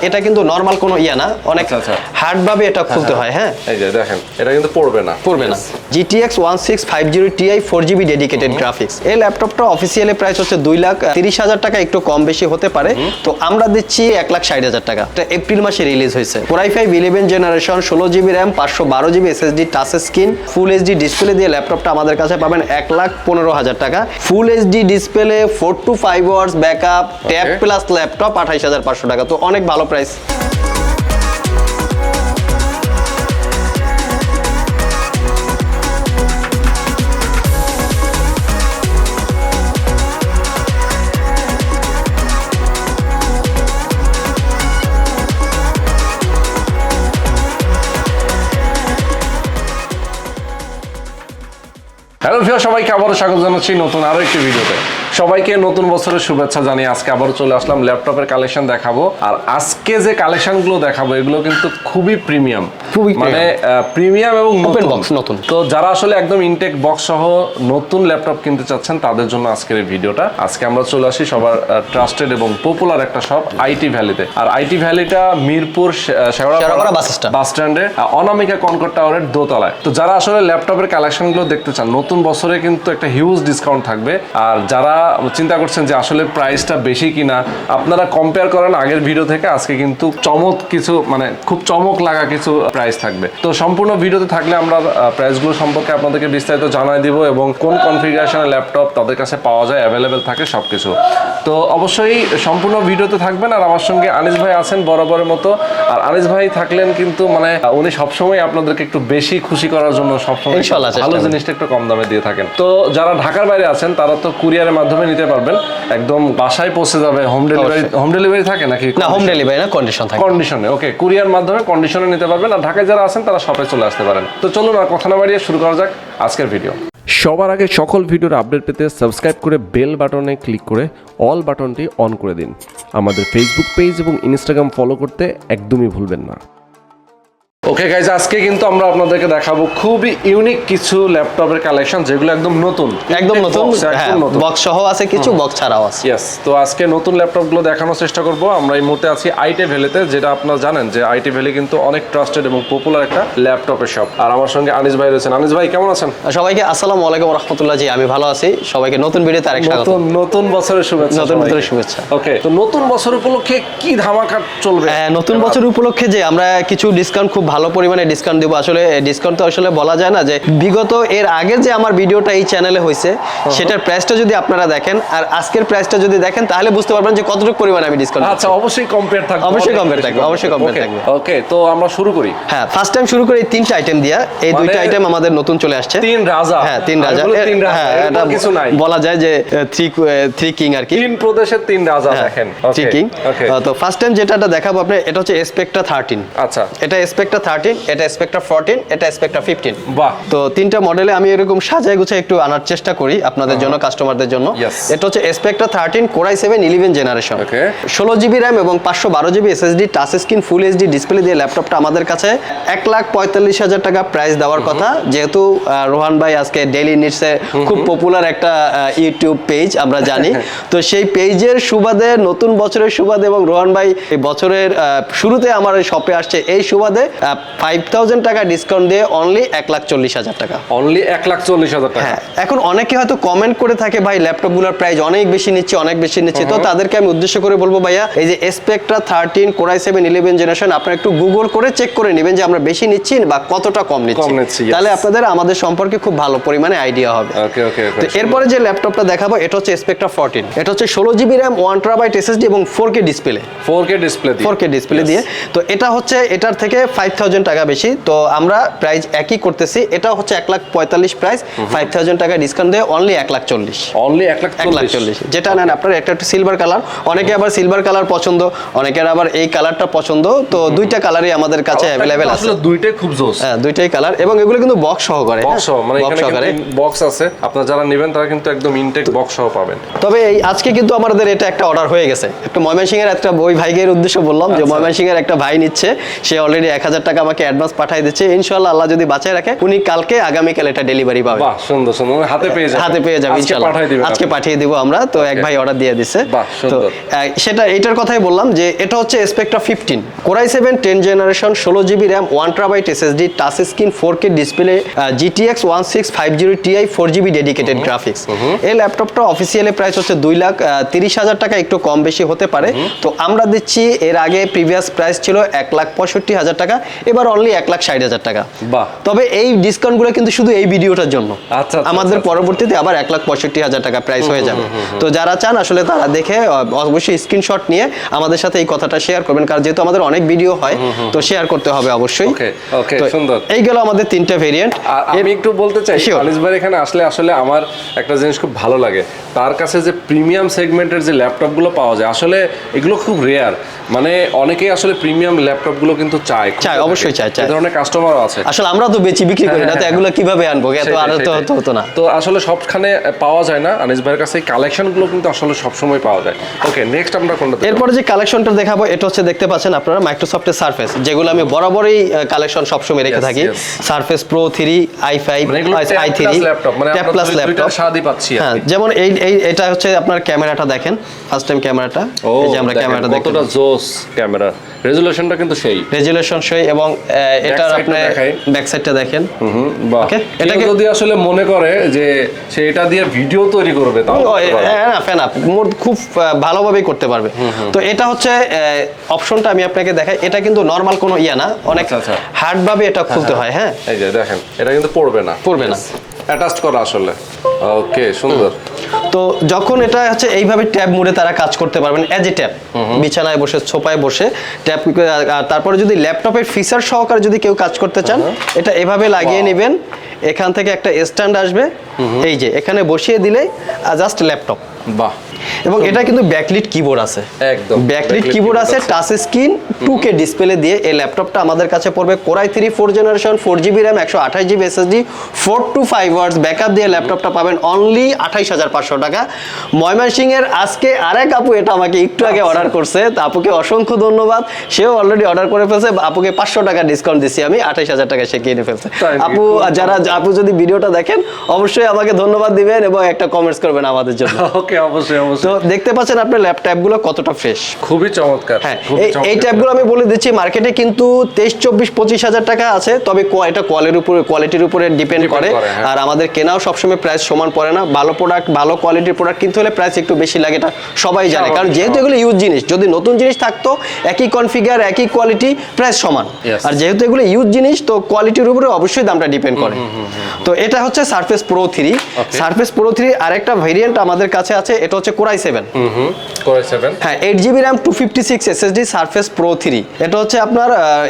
এটা কিন্তু নরমাল কোনো ইয়া না, অনেক হার্ড ভাবে এটা খুলতে হয়। হ্যাঁ এই যে দেখেন, এটা কিন্তু পড়বে না। GTX 1650 Ti 4GB dedicated graphics. এই ল্যাপটপটা অফিসিয়ালি প্রাইস হচ্ছে 2,30,000 টাকা, একটু কম বেশি হতে পারে। তো আমরা দিচ্ছি 1,60,000 টাকা। এটা এপ্রিল মাসে রিলিজ হয়েছে। Core i5 11 generation, 16GB RAM, 512GB SSD, touch screen, full HD display দিয়ে ল্যাপটপটা আমাদের কাছে পাবেন 1,15,000 টাকা। Full HD display, 4 to 5 hours backup, tab plus laptop 28,500 টাকা। তো অনেক ভালো প্রাইস। হ্যালো ভিউয়ার, সবাইকে আবারও স্বাগত জানাচ্ছি নতুন আরো একটি ভিডিওতে। সবাইকে নতুন বছরের শুভেচ্ছা জানিয়ে আজকে আবারও চলে আসলাম ল্যাপটপের কালেকশন দেখাবো। আর আজকে যে কালেকশনগুলো দেখাবো এগুলো কিন্তু খুবই প্রিমিয়াম, মানে প্রিমিয়াম এবং নতুন। তো যারা আসলে একদম ইনটেক বক্স সহ নতুন ল্যাপটপ কিনতে চাচ্ছেন তাদের জন্য আজকের এই ভিডিওটা। আজকে আমরা চলে আসি সবার ট্রাস্টেড এবং পপুলার একটা শপ আইটি ভ্যালিতে। আর আইটি ভ্যালিটা মিরপুর শেওড়াপাড়া বাস স্ট্যান্ডে অনামিকা কনকর্ড টাওয়ারের দোতলায়। তো যারা আসলে ল্যাপটপের কালেকশনগুলো দেখতে চান, নতুন বছরে কিন্তু একটা হিউজ ডিসকাউন্ট থাকবে। আর যারা চিন্তা করছেন যে আসলে প্রাইসটা বেশি কিনা, আপনারা কম্পেয়ার করেন আগের ভিডিও থেকে। আজকে কিন্তু খুব চমক লাগা কিছু প্রাইস থাকবে। তো সম্পূর্ণ ভিডিওতে থাকলে আমরা প্রাইসগুলো সম্পর্কে আপনাদেরকে বিস্তারিত জানাই দিব এবং কোন কনফিগারেশনের ল্যাপটপ তাদের কাছে পাওয়া যায়, অ্যাভেলেবেল থাকে সবকিছু। তো অবশ্যই সম্পূর্ণ ভিডিওতে থাকবেন। আর আমার সঙ্গে আনিস ভাই আছেন বরাবরের মতো। আর আনিস ভাই থাকলেন কিন্তু উনি সবসময় আপনাদেরকে একটু বেশি খুশি করার জন্য সবসময় ভালো জিনিসটা একটু কম দামে দিয়ে থাকেন। তো যারা ঢাকার বাইরে আছেন তারা তো কুরিয়ারের মাধ্যমে নিতে পারবেন, একদম বাসায় পৌঁছে যাবে। হোম ডেলিভারি থাকে নাকি? না, হোম ডেলিভারি না, কন্ডিশনে। ওকে, কুরিয়ার মাধ্যমে কন্ডিশনে নিতে পারবেন। আর ঢাকায় যারা আছেন তারা শপে চলে আসতে পারেন। তো চলুন আর কথা না বাড়িয়ে শুরু করা যাক আজকের ভিডিও। সবার আগে সকল ভিডিওর আপডেট পেতে সাবস্ক্রাইব করে বেল বাটনে ক্লিক করে অল বাটনটি অন করে দিন। আমাদের ফেসবুক পেজ এবং ইনস্টাগ্রাম ফলো করতে একদমই ভুলবেন না। ওকে গাইজ, আজকে কিন্তু আমরা আপনাদেরকে দেখাবো খুবই ইউনিক কিছু ল্যাপটপের কালেকশন, যেগুলো একদম নতুন বক্স সহ আছে, কিছু বক্স ছাড়াও আছে। ইয়েস, তো আজকে নতুন ল্যাপটপগুলো দেখানোর চেষ্টা করব। আমরা এই মুহূর্তে আছি আইটি ভ্যালিতে, যেটা আপনারা জানেন যে আইটি ভ্যালি কিন্তু অনেক ট্রাস্টেড এবং পপুলার একটা ল্যাপটপের শপ। আর আমার সঙ্গে আনিস ভাই রয়েছেন। আনিস ভাই কেমন আছেন? সবাইকে আসসালামু আলাইকুম রাহমাতুল্লাহ। জি, আমি ভালো আছি। সবাইকে নতুন ভিডিওতে আরেক স্বাগত। নতুন বছরের শুভেচ্ছা। ওকে, তো নতুন বছর উপলক্ষে কি ধামাকা চলবে? নতুন বছর উপলক্ষে যে আমরা কিছু ডিসকাউন্ট, খুব ভালো পরিমাণে ডিসকাউন্ট দেবো। আসলে ডিসকাউন্ট তো আসলে বলা যায় না, যে বিগত এর আগের যে আমার ভিডিওটা এই চ্যানেলে হয়েছে সেটার প্রাইসটা যদি আপনারা দেখেন আর আজকের প্রাইসটা যদি দেখেন, তাহলে বুঝতে পারবেন যে কতটুকু পরিমাণে আমি ডিসকাউন্ট। আচ্ছা, অবশ্যই কম্পেয়ার থাকবে। অবশ্যই কম্পেয়ার থাকবে। ওকে, তো আমরা শুরু করি। হ্যাঁ, ফার্স্ট টাইম শুরু করি এই তিনটা আইটেম দিয়া। এই দুইটা আইটেম আমাদের নতুন চলে আসছে। তিন রাজা। হ্যাঁ, তিন রাজা। হ্যাঁ, এটা কিছু নাই, বলা যায় যে থ্রি কিং আর কি। তিন প্রদেশের তিন রাজা দেখেন। Three king. তো ফার্স্ট টাইম যেটা দেখাবো আপনি, এটা হচ্ছে স্পেকট্রা 13। আচ্ছা, এটা স্পেকট্রা 13, এটা স্পেকট্রা 14, এটা স্পেকট্রা 15। বাহ। তো তিনটা মডেলে আমি এরকম সাজায় গুছায় একটু আনার চেষ্টা করি আপনাদের জন্য, কাস্টমারদের জন্য। এটা হচ্ছে Spectra 13 Core i7 11 generation, 16GB RAM এবং 512GB SSD, touch screen, full HD display দিয়ে ল্যাপটপটা আমাদের কাছে 1,45,000 টাকা প্রাইস দেওয়ার কথা। যেহেতু রোহান ভাই আজকে ডেইলি নিডসে খুব পপুলার একটা ইউটিউব পেজ আমরা জানি, তো সেই পেজের সুবাদে, নতুন বছরের সুবাদে এবং রোহান ভাই এই বছরের শুরুতে আমার শপে আসছে, এই সুবাদে 5,000 টাকা ডিসকাউন্ট দিয়ে অনলি 1,40,000 টাকা। অনলি 1,40,000 টাকা। হ্যাঁ, এখন অনেকে হয়তো কমেন্ট করে থাকে, ভাই ল্যাপটপগুলোর প্রাইস অনেক বেশি নিচ্ছে। তো তাদেরকে আমি উদ্দেশ্য করে বলবো, ভাইয়া এই যে স্পেকট্রা 13 Core i7 11 জেনারেশন আপনারা একটু গুগল করে চেক করে নেবেন যে আমরা বেশি নিচ্ছি বা কতটা কম নিচ্ছি। তাহলে আপনাদের আমাদের সম্পর্কে খুব ভালো পরিমাণে আইডিয়া হবে। তো এরপরে যে ল্যাপটপটা দেখাবো এটা হচ্ছে স্পেকট্রা 14। এটা হচ্ছে 16GB RAM, 1TB SSD এবং 4K ডিসপ্লে দিয়ে। তো এটা হচ্ছে এটার থেকে 5,000 টাকা বেশি। তো আমরা প্রাইস একই করতেছি। এটা হচ্ছে 1,45,000 প্রাইস, 5,000 টাকা ডিসকাউন্ট দিয়ে অনলি 1,40,000। অনলি 1,40,000 যেটা নেন আপনার একটা সিলভার কালার, অনেকে আবার সিলভার কালার পছন্দ, অনেকের আবার এই কালারটা পছন্দ। তো দুইটা কালারই আমাদের কাছে अवेलेबल আছে। আসলে দুইটাই খুব জোস। হ্যাঁ, দুইটাই কালার এবং এগুলো কিন্তু বক্স সহকারে। মানে এখানে বক্স আছে, আপনারা যারা নেবেন তারা কিন্তু একদম ইনটেক বক্স সহ পাবেন। তবে এই আজকে কিন্তু আমাদের এটা একটা অর্ডার হয়ে গেছে। একটা ময়মনসিংহের একটা ওই ভাইয়ের উদ্দেশ্য বললাম যে ময়মনসিংহের একটা ভাই নিচ্ছে, সে অলরেডি 1,000 টাকা টাকা আমাকে অ্যাডভান্স পাঠিয়ে দিচ্ছে, ইনশাআল্লাহ আল্লাহ যদি বাঁচায় রাখে উনি কালকে আগামীকাল এটা ডেলিভারি পাবে। বাহ, সুন্দর সুন্দর, হাতে পেয়ে যাবে ইনশাআল্লাহ। আজকে পাঠিয়ে দিব আমরা, তো এক ভাই অর্ডার দিয়ে দিছে। তো সেটা এইটার কথাই বললাম যে এটা হচ্ছে Spectra 15 Core i7 10 generation 16GB RAM 1TB SSD touch screen 4K display GTX 1650 Ti 4GB dedicated graphics. এই ল্যাপটপটা অফিসিয়ালি প্রাইস হচ্ছে 2,30,000 টাকা, একটু কম বেশি হতে পারে। তো আমরা দিচ্ছি, এর আগে প্রিভিয়াস প্রাইস ছিল 1,65,000 টাকা, এবার অনলি 1,60,000 টাকা। তবে এই ডিসকাউন্টগুলো কিন্তু শুধু এই ভিডিওটার জন্য, আমাদের পরবর্তীতে আবার 1,65,000 টাকা প্রাইস হয়ে যাবে। তো যারা চান আসলে তারা দেখে অবশ্যই স্ক্রিনশট নিয়ে আমাদের সাথে এই কথাটা শেয়ার করবেন, কারণ যেহেতু আমাদের অনেক ভিডিও হয় তো শেয়ার করতে হবে অবশ্যই। ওকে, সুন্দর। এই গেল আমাদের তিনটা ভেরিয়েন্ট। আমি একটু বলতে চাই, আনিস ভাই এখানে আসলে আমার একটা জিনিস খুব ভালো লাগে, তার কাছে যে প্রিমিয়াম সেগমেন্টের যে ল্যাপটপগুলো পাওয়া যায়, আসলে এগুলো খুব রেয়ার। মানে অনেকেই আসলে প্রিমিয়াম ল্যাপটপগুলো কিন্তু চায়, অবশ্যই চায়। এই ধরনের কাস্টমারও আছে। আসলে আমরা তো বিক্রি করি না, তো এগুলো কিভাবে আনবো, এত আর তো হতো না। তো আসলে সবখানে পাওয়া যায় না, আনিস ভাইয়ের কাছে এই কালেকশনগুলো কিন্তু আসলে সবসময় পাওয়া যায়। ওকে, নেক্সট আমরা কোনটা? এরপরে যে কালেকশনটা দেখাবো এটা হচ্ছে, দেখতে পাচ্ছেন আপনারা মাইক্রোসফটের সারফেস, যেগুলো আমি বরাবরই কালেকশন সবসময় রেখে থাকি। Surface pro 3, i5, i3 laptop, মানে ট্যাব প্লাস ল্যাপটপ স্বাদই পাচ্ছি। হ্যাঁ, যেমন এটা হচ্ছে আপনার ক্যামেরাটা দেখেন, ফার্স্ট টাইম ক্যামেরাটা, এই যে আমরা ক্যামেরাটা দেখতে, কতটা জোস ক্যামেরা, রেজোলিউশনটা কিন্তু রেজোলিউশন সেই, এবং এটার আপনি ব্যাক সাইডটা দেখেন। ওকে, এটা যদি আসলে মনে করে যে সে এটা দিয়ে ভিডিও তৈরি করবে, তাও ফ্যান আপ খুব ভালোভাবেই করতে পারবে। তো এটা হচ্ছে অপশনটা আমি আপনাকে দেখাই, এটা কিন্তু নরমাল কোনো ইয়া না, অনেক হার্ড ভাবে এটা খুলতে হয়। হ্যাঁ, এই যে দেখেন, এটা কিন্তু পড়বে না অ্যাটাচ করা আসলে। ওকে, সুন্দর। তো যখন এটা হচ্ছে এইভাবে ট্যাব মোডে তারা কাজ করতে পারবেন, এজ এ ট্যাব, বিছানায় বসে সোফায় বসে ট্যাব। তারপরে যদি ল্যাপটপের ফিচার সহকারে যদি কেউ কাজ করতে চান, এটা এভাবে লাগিয়ে নেবেন, এখান থেকে একটা স্ট্যান্ড আসবে, এই যে এখানে বসিয়ে দিলেই জাস্ট ল্যাপটপ। বাহ। এবং এটা কিন্তু ব্যাকলিট কিবোর্ড আছে, একদম ব্যাকলিট কিবোর্ড আছে, টাচ স্ক্রিন 2K ডিসপ্লে দিয়ে এই ল্যাপটপটা আমাদের কাছে পড়বে। Core i3 4 generation 4GB RAM 128GB SSD 4 to 5 hours backup দিয়ে ল্যাপটপটা পাবেন অনলি 28,500 টাকা। ময়মনসিংহের আজকে আরেক আপু এটা আমাকে একটু আগে অর্ডার করছে, তো আপুকে অসংখ্য ধন্যবাদ, সেও অলরেডি অর্ডার করে ফেলছে। আপুকে 500 টাকা ডিসকাউন্ট দিছি আমি, 28,000 টাকা সে কিনে ফেলছে। আপু যদি ভিডিওটা দেখেন অবশ্যই আমাকে ধন্যবাদ দিবেন এবং একটা কমেন্টস করবেন আমাদের জন্য। ওকে, অবশ্যই। তো দেখতে পাচ্ছেন আপনার ল্যাপটপগুলো কতটা ফ্রেশ, খুবই চমৎকার। হ্যাঁ, এই ট্যাবগুলো আমি বলে দিচ্ছি মার্কেটে কিন্তু 23, 24, 25,000 টাকা আছে, তবে এটা কোয়ালিটির উপরে ডিপেন্ড করে। আর আমাদের কেনাও সবসময় প্রাইস সমান পড়ে না, ভালো প্রোডাক্ট, ভালো কোয়ালিটির প্রোডাক্ট কিনতে হলে প্রাইস একটু বেশি লাগে, এটা সবাই জানে, কারণ যেহেতু এগুলো ইউজ জিনিস। যদি নতুন জিনিস থাকতো একই কনফিগার একই কোয়ালিটি প্রাইস সমান, আর যেহেতু এগুলো ইউজ জিনিস তো কোয়ালিটির উপরে অবশ্যই দামটা ডিপেন্ড করে। তো এটা হচ্ছে সারফেস প্রো 3। সারফেস প্রো 3 আরেকটা ভেরিয়েন্ট আমাদের কাছে আছে, এটা হচ্ছে Core i7। হ্যাঁ, 8GB RAM 256 SSD surface pro 3। এটা হচ্ছে আপনার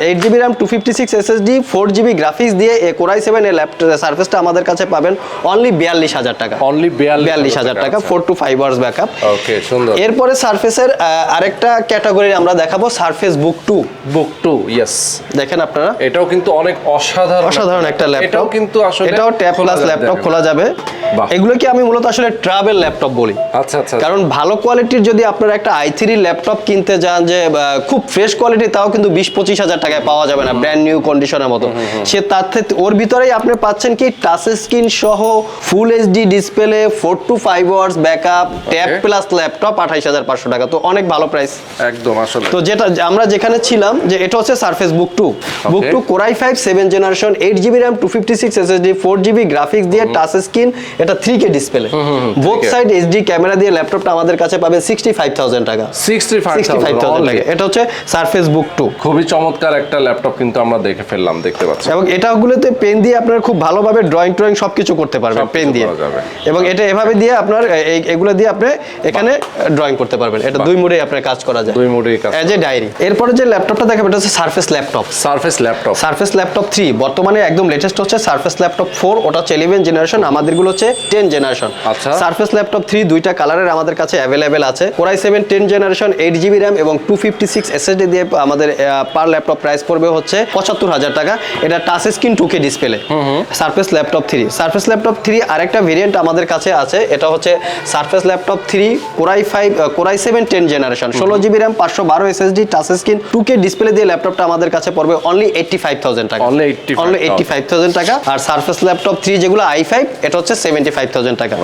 8GB RAM 256 SSD 4GB graphics দিয়ে এই Core i7 এর ল্যাপটপ সারফেসটা আমাদের কাছে পাবেন অনলি 42,000 টাকা। অনলি 42,000 টাকা, 4 to 5 hours ব্যাকআপ। ওকে, সুন্দর। এরপরে সারফেসের আরেকটা ক্যাটাগরি আমরা দেখাবো, সারফেস বুক 2। ইয়েস, দেখেন আপনারা, এটাও কিন্তু অনেক অসাধারণ একটা ল্যাপটপ। এটাও কিন্তু আসলে এটাও ট্যাব প্লাস ল্যাপটপ খোলা যাবে। এগুলোকে আমি মূলত আসলে ট্রাভেল ল্যাপটপ বলি। আচ্ছা, কারণ ভালো কোয়ালিটির যদি আপনারা একটা i3 ল্যাপটপ কিনতে যান, যে খুব ফ্রেশ কোয়ালিটি, তাও কিন্তু 20-25,000 টাকায় পাওয়া যাবে না, ব্র্যান্ড নিউ কন্ডিশনের মতো। সে তার থেকে ওর ভিতরেই আপনি পাচ্ছেন কি টাচ স্ক্রিন সহ full HD display 4 to 5 hours backup, tab plus laptop 28,500 টাকা। তো অনেক ভালো প্রাইস একদম আসলে। তো যেটা আমরা যেখানে ছিলাম, যে এটা হচ্ছে সারফেস বুক 2। বুক 2 Core i5 7 generation 8GB RAM 256 SSD 4GB graphics দিয়ে টাচ স্ক্রিন, এটা 3K display, both side HD camera দিয়ে ল্যাপটপটা আমাদের কাছে পাবেন 65,000 টাকা। 65,000 টাকা। এটা হচ্ছে সারফেস বুক 2। খুবই চমৎকার একটা ল্যাপটপ কিন্তু আমরা দেখতে পাচ্ছি। এবং এটাগুলোতে পেন দিয়ে আপনারা খুব ভালোভাবে ড্রয়িং সবকিছু করতে পারবেন পেন দিয়ে। এবং এটা এভাবে দিয়ে আপনার এগুলো দিয়ে আপনি এখানে ড্রয়িং করতে পারবেন। এটা দুই মোডে আপনার কাজ করা যায়, দুই মোডেই কাজ, এজ এ ডায়েরি। এরপরে যে ল্যাপটপটা দেখাবো এটা হচ্ছে সারফেস ল্যাপটপ। সারফেস ল্যাপটপ 3 বর্তমানে একদম লেটেস্ট হচ্ছে সারফেস ল্যাপটপ 4, ওটা হচ্ছে 11 জেনারেশন, আমাদেরগুলো হচ্ছে 10 জেনারেশন। সারফেস ল্যাপটপ 3 দুইটা কালারের আমাদের কাছে অ্যাভেলেবেল আছে। Core i7 10 generation 8GB RAM এবং 256 SSD দিয়ে আমাদের পার ল্যাপটপ প্রাইস পড়বে হচ্ছে 75,000 টাকা। এটা touch screen 2K display. Surface laptop 3, surface laptop 3 আরেকটা ভেরিয়েন্ট আমাদের কাছে আছে, এটা হচ্ছে surface laptop 3 Core i7 10 generation 16GB RAM 512 SSD touch screen 2K display দিয়ে ল্যাপটপটা আমাদের কাছে পড়বে অনলি 85,000 টাকা। অনলি 85,000 টাকা। আর সারফেস ল্যাপটপ 3 যেগুলো i5 এটা হচ্ছে 75,000 টাকা।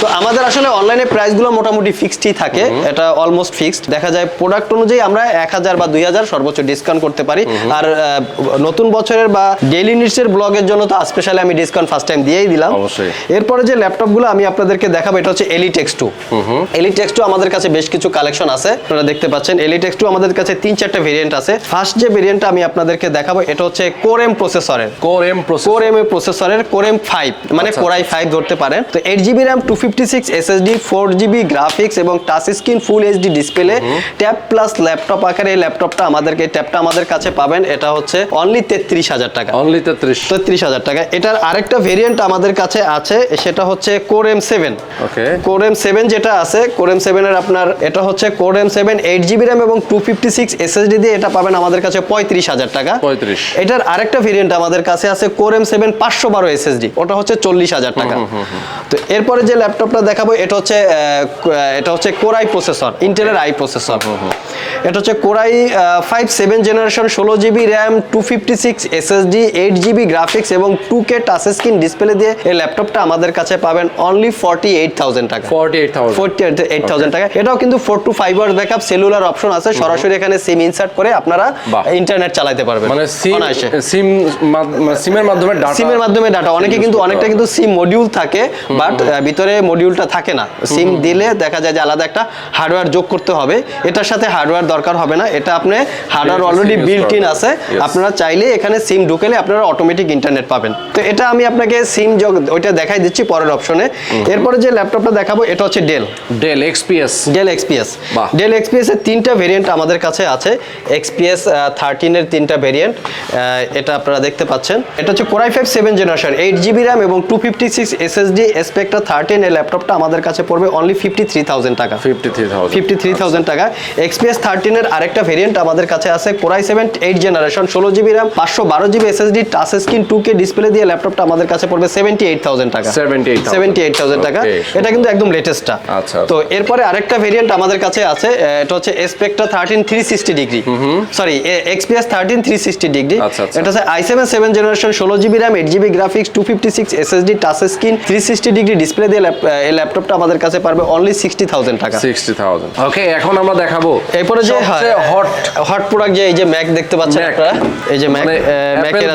তো আমাদের আসলে অনলাইনে প্রাইসগুলো মোটামুটি ফিক্সডই থাকে, এটা অলমোস্ট ফিক্সড। দেখা যায় প্রোডাক্ট অনুযায়ী আমরা 1000 বা 2000 সর্বোচ্চ ডিসকাউন্ট করতে পারি। আর নতুন বছরের বা ডেইলি নিডসের ব্লগের জন্য তো স্পেশালি আমি ডিসকাউন্ট ফার্স্ট টাইম দিয়েই দিলাম। অবশ্যই। এরপরে যে ল্যাপটপগুলো আমি আপনাদেরকে দেখাবো এটা হচ্ছে Elite X2। Elite X2 আমাদের কাছে বেশ কিছু কালেকশন আছে, আপনারা দেখতে পাচ্ছেন। Elite X2 আমাদের কাছে 3-4টা ভেরিয়েন্ট আছে। ফার্স্ট যে ভেরিয়েন্টটা আমি আপনাদেরকে দেখাবো এটা হচ্ছে Core M প্রসেসরের, Core M প্রসেসরের Core M5 মানে Core i5 ধরতে পারেন। তো 8GB RAM 256 SSD 4GB graphics এবং touch screen full HD display tab plus laptop আকারে এই ল্যাপটপটা ট্যাবটা আমাদের কাছে পাবেন, এটা হচ্ছে অনলি 33,000 টাকা। অনলি 33,000 টাকা। এটার আরেকটা ভেরিয়েন্ট আমাদের কাছে আছে, সেটা হচ্ছে Core M7। ওকে, Core M7 যেটা আছে, Core M7 এর আপনার এটা হচ্ছে Core M7 8GB RAM এবং 256 SSD দিয়ে এটা পাবেন আমাদের কাছে 35,000 টাকা। 35। এটার আরেকটা ভেরিয়েন্ট আমাদের কাছে আছে Core M7 512 SSD, ওটা হচ্ছে 40,000 টাকা। তো এরপরে যে ল্যাপটপটা দেখাবো এটা হচ্ছে Core i প্রসেসর, ইন্টেলের i প্রসেসর। এটা হচ্ছে Core i5 7 generation 16GB RAM 256 SSD 8GB graphics এবং 2K টাচ স্ক্রিন ডিসপ্লে দিয়ে এই ল্যাপটপটা আমাদের কাছে পাবেন অনলি 48,000 টাকা। 48,000 টাকা। এটাও কিন্তু 4 to 5 hour backup, cellular option আছে, সরাসরি এখানে সিম ইনসার্ট করে আপনারা ইন্টারনেট চালাতে পারবেন। মানে সিমের মাধ্যমে ডাটা অনেকে কিন্তু অনেকটা কিন্তু সিম মডিউল থাকে, বাট ভিতরে মডিউলটা থাকে না। সিম দিলে দেখা যায় যে আলাদা একটা হার্ডওয়্যার যোগ করতে হবে, এটার সাথে হার্ডওয়্যার দরকার হবে না। এটা আপনি হার্ডওয়্যার অলরেডি বিল্ট ইন আছে, আপনারা চাইলে এখানে সিম ঢুকালে আপনারা অটোমেটিক ইন্টারনেট পাবেন। তো এটা আমি আপনাকে সিম ওইটা দেখাই দিচ্ছি পরের অপশনে। এরপরে যে ল্যাপটপটা দেখাবো এটা হচ্ছে ডেল XPS। ডেল XPS এর 3টা ভেরিয়েন্ট আমাদের কাছে আছে। XPS 13 এর 3টা ভেরিয়েন্ট, এটা আপনারা দেখতে পাচ্ছেন। এটা হচ্ছে Core i5 7 generation 8GB RAM এবং 256 SSD Spectra 13 এর ল্যাপটপটা আমাদের কাছে পড়বে অনলি 53,000 টাকা। 53,000 টাকা। XPS 13 এর আরেকটা ভেরিয়েন্ট আমাদের কাছে আছে Core i7 8 generation 16GB RAM 512GB SSD touch screen 2K display দিয়ে ল্যাপটপটা আমাদের কাছে পড়বে 78,000 টাকা। 78,000 টাকা। এটা কিন্তু একদম লেটেস্টটা। তো এরপরে আরেকটা ভেরিয়েন্ট আমাদের কাছে আছে, এটা হচ্ছে Spectra 13 360 degree, sorry XPS 13 360 degree. এটা হচ্ছে i7 7 generation 16GB RAM 8GB graphics 256 SSD touch screen 360 degree display দিয়ে এই ল্যাপটপটা আমাদের কাছে পারবে অনলি 60,000 টাকা। 60,000। ওকে, এখন আমরা দেখাবো এরপরে যে হট প্রোডাক্ট যে এই যে ম্যাক দেখতে পাচ্ছেন আপনারা, এই যে ম্যাকের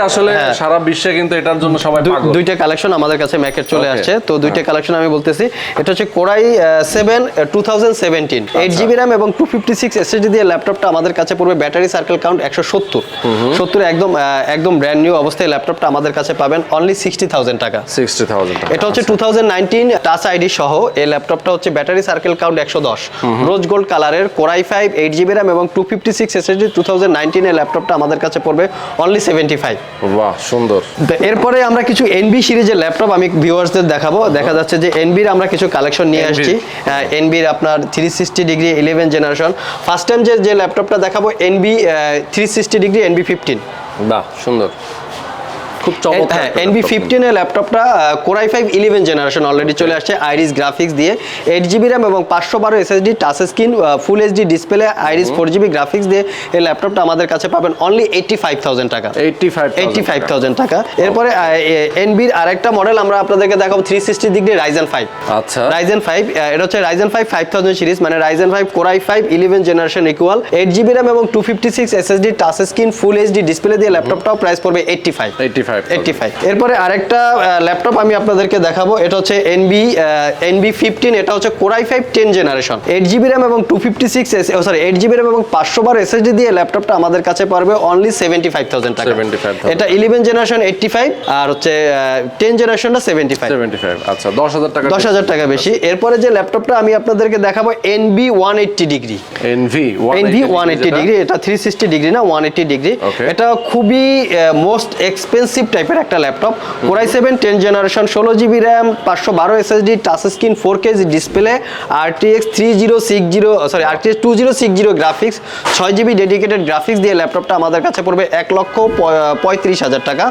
আসলে সারা বিশ্বে কিন্তু এটার জন্য সবাই পাগল। দুইটা কালেকশন আমাদের কাছে ম্যাকের চলে আসছে। তো দুইটা কালেকশন আমি বলতেছি, এটা হচ্ছে Core i7 2017 8GB RAM এবং 256 SSD দিয়ে ল্যাপটপটা আমাদের কাছে পড়বে ব্যাটারি সার্কেল কাউন্ট 170 একদম ব্র্যান্ড নিউ অবস্থায় ল্যাপটপটা আমাদের কাছে পাবেন অনলি 60,000 টাকা। 60,000 টাকা। এটা হচ্ছে 2019 টাচ আইডি সহ এই ল্যাপটপটা হচ্ছে battery circle count 110 rose gold কালারের Core i5 8GB RAM এবং 256 SSD 2019 এর ল্যাপটপটা আমাদের কাছে পড়বে অনলি 75। বাহ, সুন্দর। এরপরে আমরা কিছু NB সিরিজের ল্যাপটপ আমি ভিউয়ার্সদের দেখাবো। দেখা যাচ্ছে যে NBর আমরা কিছু কালেকশন নিয়ে আসছি। NBর আপনার 360 ডিগ্রি 11 জেনারেশন। ফার্স্ট টাইম যে ল্যাপটপটা দেখাবো NB 360 ডিগ্রি NB15। বাহ, সুন্দর, খুব চমৎকার। NB15 এর ল্যাপটপটা Core i5 11 জেনারেশন অলরেডি চলে আসছে, আইরিস গ্রাফিক্স দিয়ে 8GB RAM এবং 512 SSD touch screen full HD display iris 4GB graphics দিয়ে এই ল্যাপটপটা আমাদের কাছে পাবেন অনলি 85,000 টাকা। 85,000 টাকা। এরপরে NBর আরেকটা মডেল আমরা আপনাদেরকে দেখাবো 360 ডিগ্রি Ryzen 5। আচ্ছা, Ryzen 5 এটা হচ্ছে Ryzen 5 5000 সিরিজ, মানে Ryzen 5 Core i5 11 generation equal 8GB RAM এবং 256 SSD touch screen full HD display দিয়ে ল্যাপটপটাও প্রাইস পড়বে 85। এরপরে আরেকটা ল্যাপটপ আমি আপনাদেরকে দেখাবো, এটা হচ্ছে NB15। এটা হচ্ছে Core i5 10 generation 8GB RAM এবং 8GB RAM এবং 512 SSD দিয়ে ল্যাপটপটা আমাদের কাছে পারবে অনলি 75,000 টাকা। এটা 11 জেনারেশন 85 আর হচ্ছে 10 জেনারেশনটা 75। আচ্ছা, 10,000 টাকা বেশি। এরপরে যে ল্যাপটপটা আমি আপনাদেরকে দেখাবো NB 180 ডিগ্রি। NV 180 ডিগ্রি, এটা 360 ডিগ্রি না, 180 ডিগ্রি। এটা খুবই মোস্ট এক্সপেন্সিভ এক্সপেন্সিভ টাইপের একটা laptop Core i7 10 generation 16GB RAM 512 SSD touch screen 4K display RTX 2060 graphics 6GB dedicated graphics দিয়ে ল্যাপটপটা আমাদের কাছে পড়বে 1,35,000 টাকা।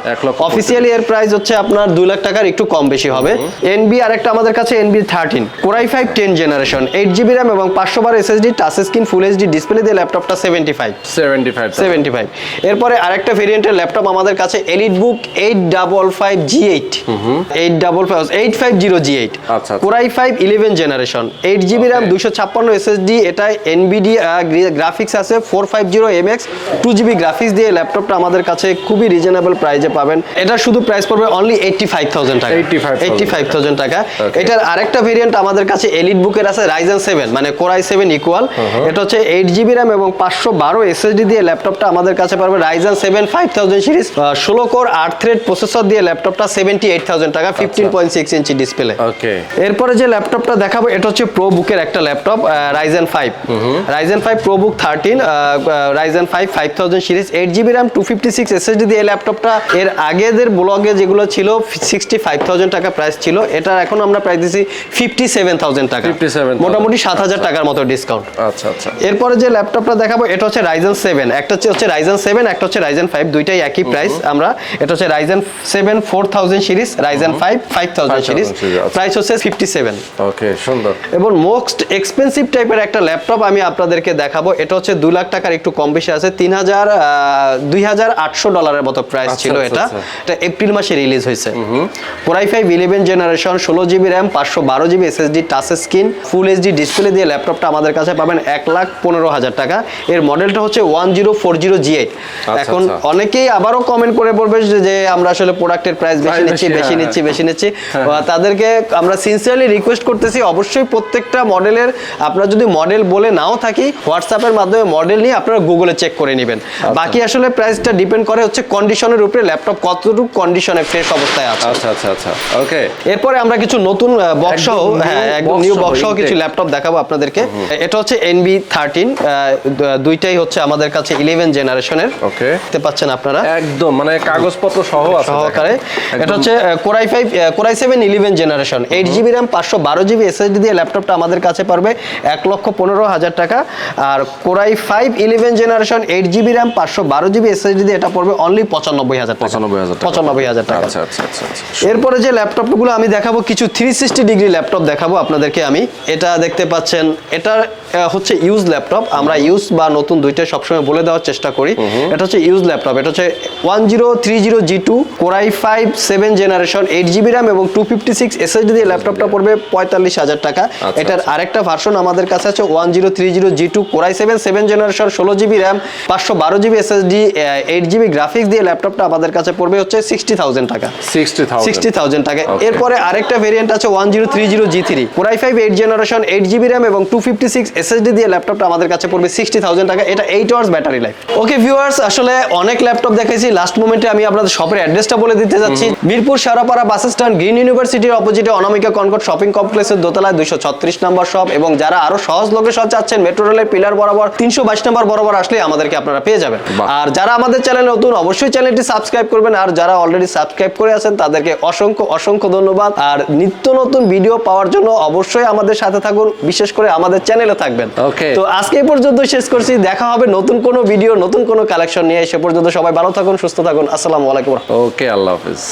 অফিসিয়ালি এর প্রাইস হচ্ছে আপনার 2 লাখ টাকার একটু কম বেশি হবে। এনবি আরেকটা আমাদের কাছে NB 13 Core i5 10 generation 8GB RAM এবং 512 SSD touch screen full HD display দিয়ে ল্যাপটপটা 75। এরপরে আরেকটা ভেরিয়েন্টের ল্যাপটপ আমাদের কাছে EliteBook 855G8 850G8 Core i5 11 generation 8GB RAM 256 SSD এটা NVIDIA গ্রাফিক্স আছে 450MX 2GB গ্রাফিক্স দিয়ে ল্যাপটপটা আমাদের কাছে খুবই রিজনেবল প্রাইসে পাবেন। এটা শুধু প্রাইস পড়বে অনলি 85,000 টাকা 85,000 টাকা। এটার আরেকটা ভেরিয়েন্ট আমাদের কাছে এলিটবুকের আছে Ryzen 7 মানে Core i7 ইকুয়াল এটা হচ্ছে 8GB RAM এবং 512 SSD দিয়ে ল্যাপটপটা আমাদের কাছে পারবে Ryzen 7 5000 series 16 core 8 thread processor দিয়ে ল্যাপটপটা 78,000 টাকা 15.6 ইঞ্চি ডিসপ্লে। এরপরে যে ল্যাপটপটা দেখাবো এটা হচ্ছে প্রো বুকের একটা ল্যাপটপ Ryzen 5 প্রো বুক 13 Ryzen 5 5000 series 8GB RAM 256 SSD দিয়ে ল্যাপটপটা এর আগেদের ব্লগে যেগুলো ছিল 65,000 টাকা প্রাইস ছিল, এটা এখন আমরা প্রাইস দিছি 57,000 টাকা, মোটামুটি 7,000 টাকার মতো ডিসকাউন্ট। এরপরে যে ল্যাপটপটা দেখাবো এটা হচ্ছে Ryzen 7 একটা হচ্ছে Ryzen 7 একটা হচ্ছে Ryzen 5 দুইটাই একই প্রাইস। আমরা এটা হচ্ছে Ryzen 7 4000 series Ryzen 5 5000 series price হচ্ছে 57। ওকে সুন্দর। এবং মোস্ট এক্সপেন্সিভ টাইপের একটা ল্যাপটপ আমি আপনাদেরকে দেখাবো এটা হচ্ছে 2 লাখ টাকার একটু কম বেশি আছে 2,800 ডলারের মতো প্রাইস ছিল। এটা এপ্রিল মাসে রিলিজ হয়েছে। Core i5 11 generation 16GB RAM 512GB SSD touch screen full HD display দিয়ে ল্যাপটপটা আমাদের কাছে পাবেন 1,15,000 টাকা। এর মডেলটা হচ্ছে 1040G8। এখন অনেকেই আবারও কমেন্ট করে বলবে যে আমরা আসলে প্রোডাক্টের প্রাইস বেশি নিচ্ছি তাদেরকে আমরা সিনসিয়ারলি রিকোয়েস্ট করতেছি অবশ্যই প্রত্যেকটা মডেলের আপনারা যদি মডেল বলে নাও থাকি হোয়াটসঅ্যাপের মাধ্যমে মডেল নিয়ে আপনারা গুগলে চেক করে নেবেন। বাকি আসলে প্রাইসটা ডিপেন্ড করে হচ্ছে কন্ডিশনের উপরে ল্যাপটপ কতটুকু কন্ডিশনে ফ্রেশ অবস্থায় আছে। ওকে এরপরে আমরা কিছু নতুন বক্স সহ একদম নিউ বক্স সহ কিছু ল্যাপটপ দেখাবো আপনাদেরকে। এটা হচ্ছে এনবি 13 দুইটাই হচ্ছে আমাদের কাছে 11 জেনারেশনের। ওকে দেখতে পাচ্ছেন আপনারা একদম মানে কাগজপত্র সহ আছে সহকারে। এটা হচ্ছে Core i7 11 generation 8GB RAM 512GB SSD দিয়ে ল্যাপটপটা আমাদের কাছে পারবে 1,15,000 টাকা। আর Core i5 11 generation 8GB RAM 512GB SSD দিয়ে এটা পড়বে অনলি 95,000 টাকা। এরপরে যে ল্যাপটপগুলো আমি দেখাবো কিছু 360 ডিগ্রি ল্যাপটপ দেখাবো আপনাদেরকে আমি। এটা দেখতে পাচ্ছেন এটা হচ্ছে ইউজ ল্যাপটপ, আমরা ইউজ বা নতুন দুইটা সবসময় বলে দেওয়ার চেষ্টা করি। এটা হচ্ছে ইউজ ল্যাপটপ, এটা হচ্ছে 1030G2 Core i5 7 generation 8GB RAM এবং 256 SSD দিয়ে ল্যাপটপটা পড়বে 45,000 টাকা। এটার আরেকটা ভার্সন আমাদের কাছে আছে 1030G2 Core i7 7 generation 16GB RAM 512GB SSD 8GB graphics দিয়ে ল্যাপটপটা আমাদের কাছে পড়বে হচ্ছে 60,000 টাকা। এরপরে আরেকটা ভেরিয়েন্ট আছে 1030G3 Core i5 8 generation 8GB RAM এবং 256 SSD দিয়ে ল্যাপটপটা আমাদের কাছে পড়বে 60,000 টাকা। এটা 8 hours battery life. Okay viewers আসলে অনেক ল্যাপটপ দেখাইছি, লাস্ট মোমেন্টে আমি আপনাদের শপের অ্যাড্রেসটা বলে দিতে যাচ্ছি। Mirpur Shewrapara bus stand green ইউনিভার্সিটির অপোজিটে অনামিকা কনকর্ড শপিং কমপ্লেক্সের দোতলায় 236 নম্বর শপ। এবং যারা আরো সহজ লোকেশন চাচ্ছেন মেট্রো রেলের পিলার বরাবর 322 নম্বর বরাবর আসলে আমাদেরকে আপনারা পেয়ে যাবেন। আর যারা আমাদের চ্যানেলে নতুন অবশ্যই চ্যানেলটি সাবস্ক্রাইব করবেন, আর যারা অলরেডি সাবস্ক্রাইব করে আছেন তাদেরকে অসংখ্য ধন্যবাদ। আর নিত্য নতুন ভিডিও পাওয়ার জন্য অবশ্যই আমাদের সাথে থাকুন, বিশেষ করে আমাদের চ্যানেলে থাকবেন। তো আজকে এই পর্যন্ত শেষ করছি, দেখা হবে নতুন কোনো ভিডিও নতুন কোনো কালেকশন নিয়ে। সে পর্যন্ত সবাই ভালো থাকুন, সুস্থ থাকুন। আসসালামু আলাইকুম। ওকে আল্লাহ হাফেজ।